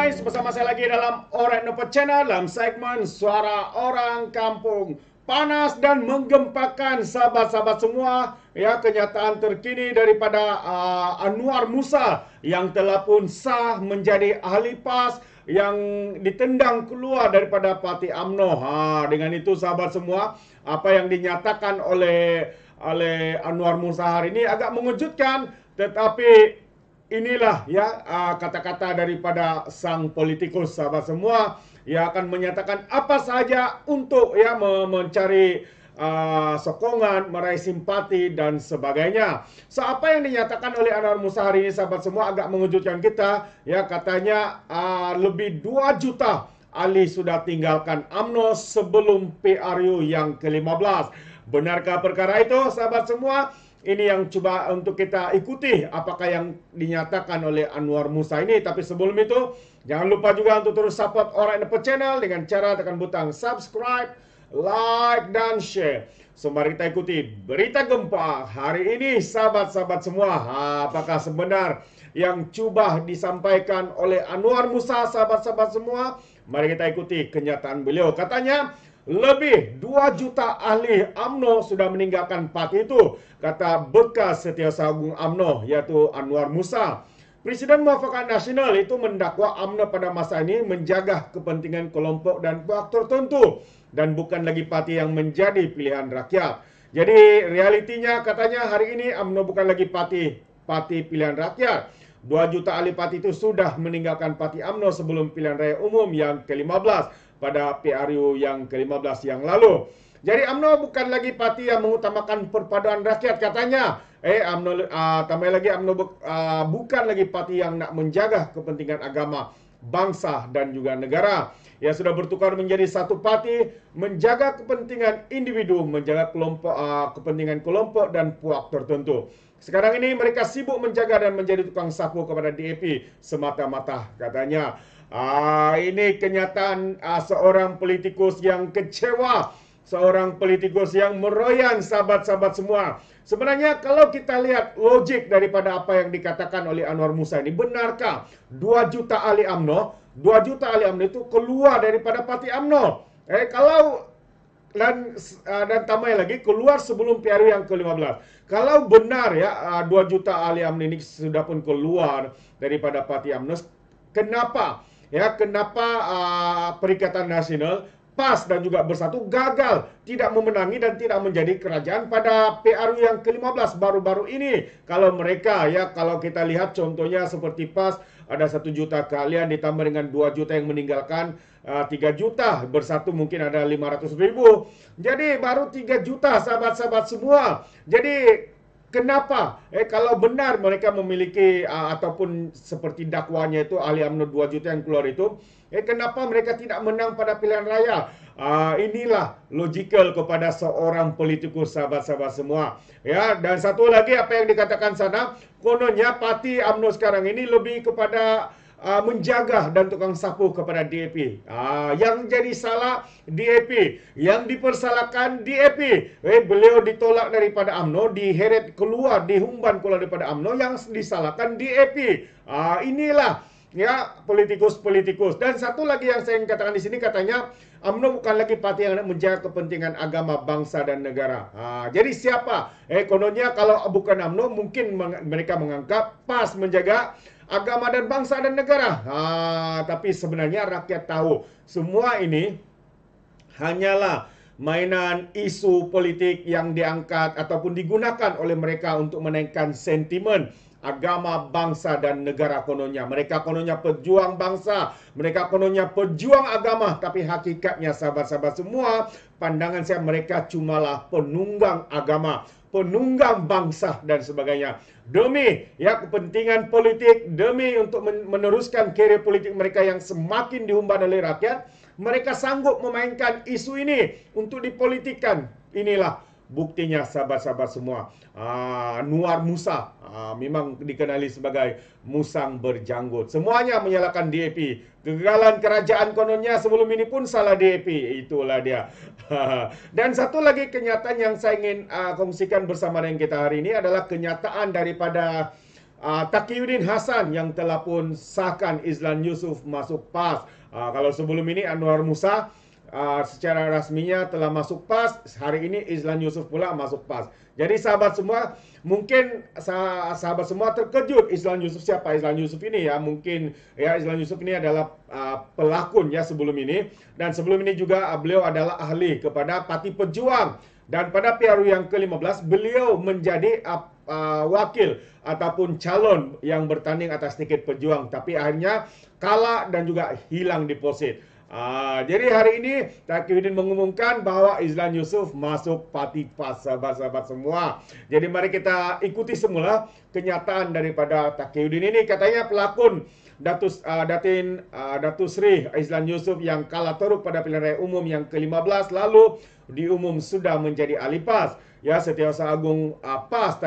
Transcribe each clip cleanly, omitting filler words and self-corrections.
guys, bersama saya lagi dalam Alright Nopo Channel dalam segmen Suara Orang Kampung. Panas dan menggempakan sahabat-sahabat semua, ya, kenyataan terkini daripada Anwar Musa yang telah pun sah menjadi ahli PAS yang ditendang keluar daripada parti UMNO. Dengan itu sahabat semua, apa yang dinyatakan oleh Anwar Musa hari ini agak mengejutkan, tetapi inilah ya kata-kata daripada sang politikus sahabat semua, ia akan menyatakan apa saja untuk ya mencari sokongan, meraih simpati dan sebagainya. So, apa yang dinyatakan oleh Anwar Musa hari ini sahabat semua agak mengejutkan kita. Ya, katanya lebih 2 juta ahli sudah tinggalkan UMNO sebelum PRU yang ke-15. Benarkah perkara itu sahabat semua? Ini yang coba untuk kita ikuti apakah yang dinyatakan oleh Anwar Musa ini. Tapi sebelum itu, jangan lupa juga untuk terus support Alright Nopo Channel dengan cara tekan butang subscribe, like, dan share. So, mari kita ikuti berita gempa hari ini sahabat-sahabat semua. Apakah sebenar yang coba disampaikan oleh Anwar Musa sahabat-sahabat semua? Mari kita ikuti kenyataan beliau. Katanya, lebih 2 juta ahli UMNO sudah meninggalkan parti itu, kata bekas Setiausaha Agung UMNO, yaitu Anwar Musa. Presiden Muafakat Nasional itu mendakwa UMNO pada masa ini menjaga kepentingan kelompok dan pihak tertentu, dan bukan lagi parti yang menjadi pilihan rakyat. Jadi realitinya katanya hari ini UMNO bukan lagi parti pilihan rakyat. 2 juta ahli parti itu sudah meninggalkan parti UMNO sebelum pilihan raya umum yang ke-15 pada PRU yang ke-15 yang lalu. Jadi UMNO bukan lagi parti yang mengutamakan perpaduan rakyat katanya. Tambah lagi UMNO bukan lagi parti yang nak menjaga kepentingan agama, bangsa dan juga negara. Ya, sudah bertukar menjadi satu parti menjaga kepentingan individu, menjaga kepentingan kelompok dan puak tertentu. Sekarang ini mereka sibuk menjaga dan menjadi tukang sapu kepada DAP semata-mata katanya. Ini kenyataan seorang politikus yang kecewa, seorang politikus yang meroyan sahabat-sahabat semua. Sebenarnya kalau kita lihat logik daripada apa yang dikatakan oleh Anwar Musa ini, benarkah 2 juta ahli UMNO, 2 juta ahli UMNO itu keluar daripada parti UMNO? Dan tambah lagi keluar sebelum PRU yang ke-15. Kalau benar ya 2 juta ahli UMNO ini sudah pun keluar daripada parti UMNO, kenapa Perikatan Nasional, PAS dan juga Bersatu gagal, tidak memenangi dan tidak menjadi kerajaan pada PRU yang ke-15 baru-baru ini? Kalau mereka kalau kita lihat contohnya seperti PAS ada 1 juta kalian ditambah dengan 2 juta yang meninggalkan 3 juta, Bersatu mungkin ada 500.000. Jadi baru 3 juta sahabat-sahabat semua. Jadi kenapa? Kalau benar mereka memiliki ataupun seperti dakwanya itu ahli UMNO 2 juta yang keluar itu, kenapa mereka tidak menang pada pilihan raya? Inilah logical kepada seorang politikus sahabat-sahabat semua. Ya, dan satu lagi apa yang dikatakan sana, kononnya parti UMNO sekarang ini lebih kepada menjaga dan tukang sapu kepada DAP. Yang jadi salah DAP, yang dipersalahkan DAP. Beliau ditolak daripada UMNO, diheret keluar, dihumban keluar daripada UMNO, yang disalahkan DAP. Inilah ya politikus-politikus. Dan satu lagi yang saya ingin katakan di sini, katanya UMNO bukan lagi parti yang menjaga kepentingan agama, bangsa dan negara. Jadi siapa? Kononnya kalau bukan UMNO, mungkin mereka menganggap PAS menjaga agama dan bangsa dan negara. Tapi sebenarnya rakyat tahu semua ini hanyalah mainan isu politik yang diangkat ataupun digunakan oleh mereka untuk menaikkan sentimen agama, bangsa dan negara kononnya. Mereka kononnya pejuang bangsa, mereka kononnya pejuang agama, tapi hakikatnya sahabat-sahabat semua, pandangan saya mereka cumalah penunggang agama, penunggang bangsa dan sebagainya. Demi kepentingan politik, demi untuk meneruskan karier politik mereka yang semakin dihumban oleh rakyat, mereka sanggup memainkan isu ini untuk dipolitikkan. Inilah buktinya sahabat-sahabat semua. Anwar Musa memang dikenali sebagai musang berjanggut. Semuanya menyalahkan DAP. Kegagalan kerajaan kononnya sebelum ini pun salah DAP. Itulah dia. Dan satu lagi kenyataan yang saya ingin kongsikan bersama dengan kita hari ini adalah kenyataan daripada Taqiyuddin Hasan yang telah pun sahkan Izlan Yusof masuk PAS. Kalau sebelum ini Anwar Musa secara rasminya telah masuk PAS, hari ini Izlan Yusof pula masuk PAS. Jadi sahabat semua, mungkin sahabat semua terkejut Izlan Yusof siapa Izlan Yusof ini ya. Mungkin ya Izlan Yusof ini adalah pelakon ya sebelum ini, dan sebelum ini juga beliau adalah ahli kepada Parti Pejuang, dan pada PRU yang ke-15 beliau menjadi wakil ataupun calon yang bertanding atas tiket Pejuang, tapi akhirnya kalah dan juga hilang deposit. Jadi hari ini Taqiyuddin mengumumkan bahwa Izlan Yusof masuk Parti PAS, sahabat-sahabat semua. Jadi mari kita ikuti semula kenyataan daripada Taqiyuddin ini. Katanya pelakon Datuk Sri Izlan Yusof yang kalah teruk pada pilihan raya umum yang ke-15 lalu diumum sudah menjadi ahli PAS. Ya, Setiausaha Agung PAS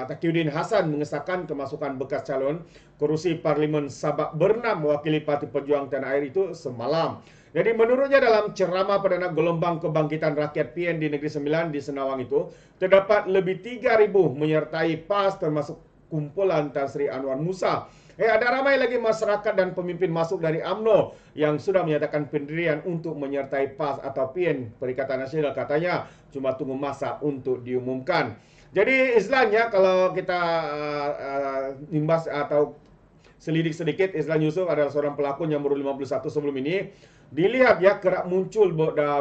Taqiyuddin Hasan mengesahkan kemasukan bekas calon kerusi Parlimen Sabak Bernam mewakili Parti Pejuang Tanah Air itu semalam. Jadi menurutnya dalam ceramah perdana gelombang kebangkitan rakyat PN di Negeri Sembilan di Senawang itu, terdapat lebih 3.000 menyertai PAS termasuk kumpulan Tan Sri Anwar Musa. Ada ramai lagi masyarakat dan pemimpin masuk dari UMNO yang sudah menyatakan pendirian untuk menyertai PAS atau PN Perikatan Nasional, katanya cuma tunggu masa untuk diumumkan. Jadi istilahnya kalau kita nimbas atau selidik sedikit, Izlan Yusof adalah seorang pelakon yang baru 51 sebelum ini. Dilihat ya kerap muncul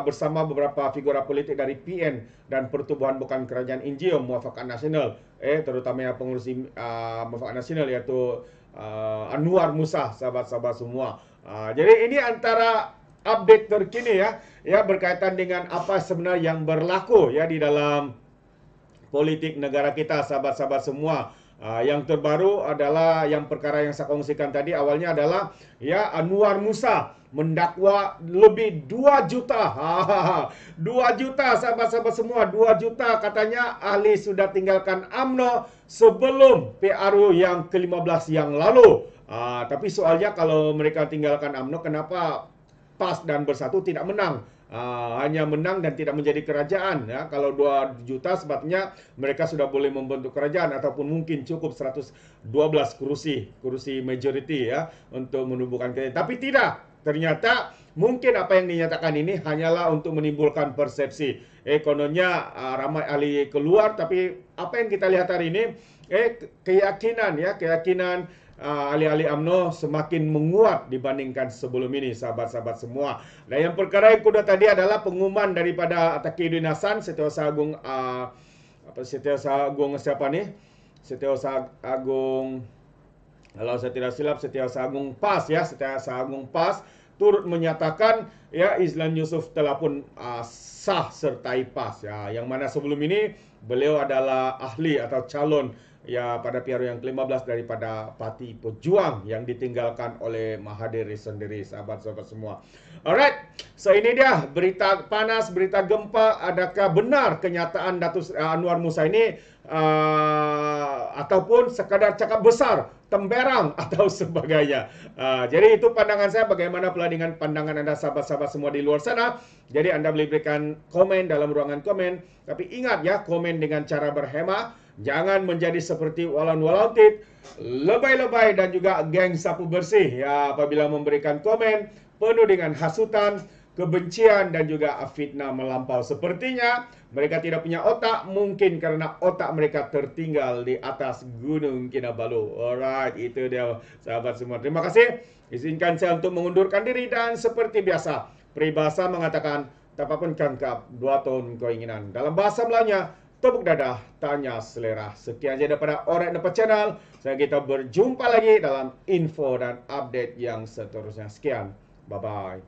bersama beberapa figura politik dari PN dan Pertubuhan Bukan Kerajaan NGO Muafakat Nasional, terutama yang pengurus Muafakat Nasional yaitu Anwar Musa, sahabat-sahabat semua. Jadi ini antara update terkini ya berkaitan dengan apa sebenarnya yang berlaku ya di dalam politik negara kita, sahabat-sahabat semua. Yang terbaru adalah yang perkara yang saya kongsikan tadi awalnya adalah ya Anwar Musa mendakwa lebih 2 juta. 2 juta sahabat-sahabat semua, 2 juta katanya ahli sudah tinggalkan UMNO sebelum PRU yang ke-15 yang lalu. Tapi soalnya kalau mereka tinggalkan UMNO, kenapa PAS dan Bersatu tidak menang? Hanya menang dan tidak menjadi kerajaan ya. Kalau 2 juta sebabnya mereka sudah boleh membentuk kerajaan ataupun mungkin cukup 112 kursi majority ya untuk menubuhkan kerajaan. Tapi tidak, ternyata mungkin apa yang dinyatakan ini hanyalah untuk menimbulkan persepsi. Kononnya ramai ahli keluar, tapi apa yang kita lihat hari ini keyakinan ahli-ahli UMNO semakin menguat dibandingkan sebelum ini, sahabat-sahabat semua. Dan yang perkara yang kedua tadi adalah pengumuman daripada Taqiyuddin Hasan, Setiausaha Agung Setiausaha Agung siapa nih? Setiausaha Agung, kalau saya tidak silap Setiausaha Agung PAS ya, Setiausaha Agung PAS turut menyatakan ya Izlan Yusof telah pun sah sertai PAS ya, yang mana sebelum ini beliau adalah ahli atau calon ya pada PRU yang ke-15 daripada Parti Pejuang yang ditinggalkan oleh Mahathir sendiri, sahabat-sahabat semua. Alright, so ini dia berita panas, berita gempa. Adakah benar kenyataan Datuk Anwar Musa ini ataupun sekadar cakap besar, temberang atau sebagainya. Jadi itu pandangan saya. Bagaimana pula dengan pandangan Anda, sahabat-sahabat semua di luar sana? Jadi Anda boleh berikan komen dalam ruangan komen. Tapi ingat ya, komen dengan cara berhemah. Jangan menjadi seperti Walan Walautit, lebay-lebay dan juga geng sapu bersih ya apabila memberikan komen penuh dengan hasutan, kebencian dan juga fitnah melampau. Sepertinya mereka tidak punya otak, mungkin karena otak mereka tertinggal di atas Gunung Kinabalu. Alright, itu dia sahabat semua. Terima kasih. Izinkan saya untuk mengundurkan diri dan seperti biasa, peribahasa mengatakan tapapun kangkap 2 tahun keinginan. Dalam bahasa Melayunya, tepuk dadah, tanya selera. Sekian saja daripada Alright Nampak Channel. Kita berjumpa lagi dalam info dan update yang seterusnya. Sekian. Bye-bye.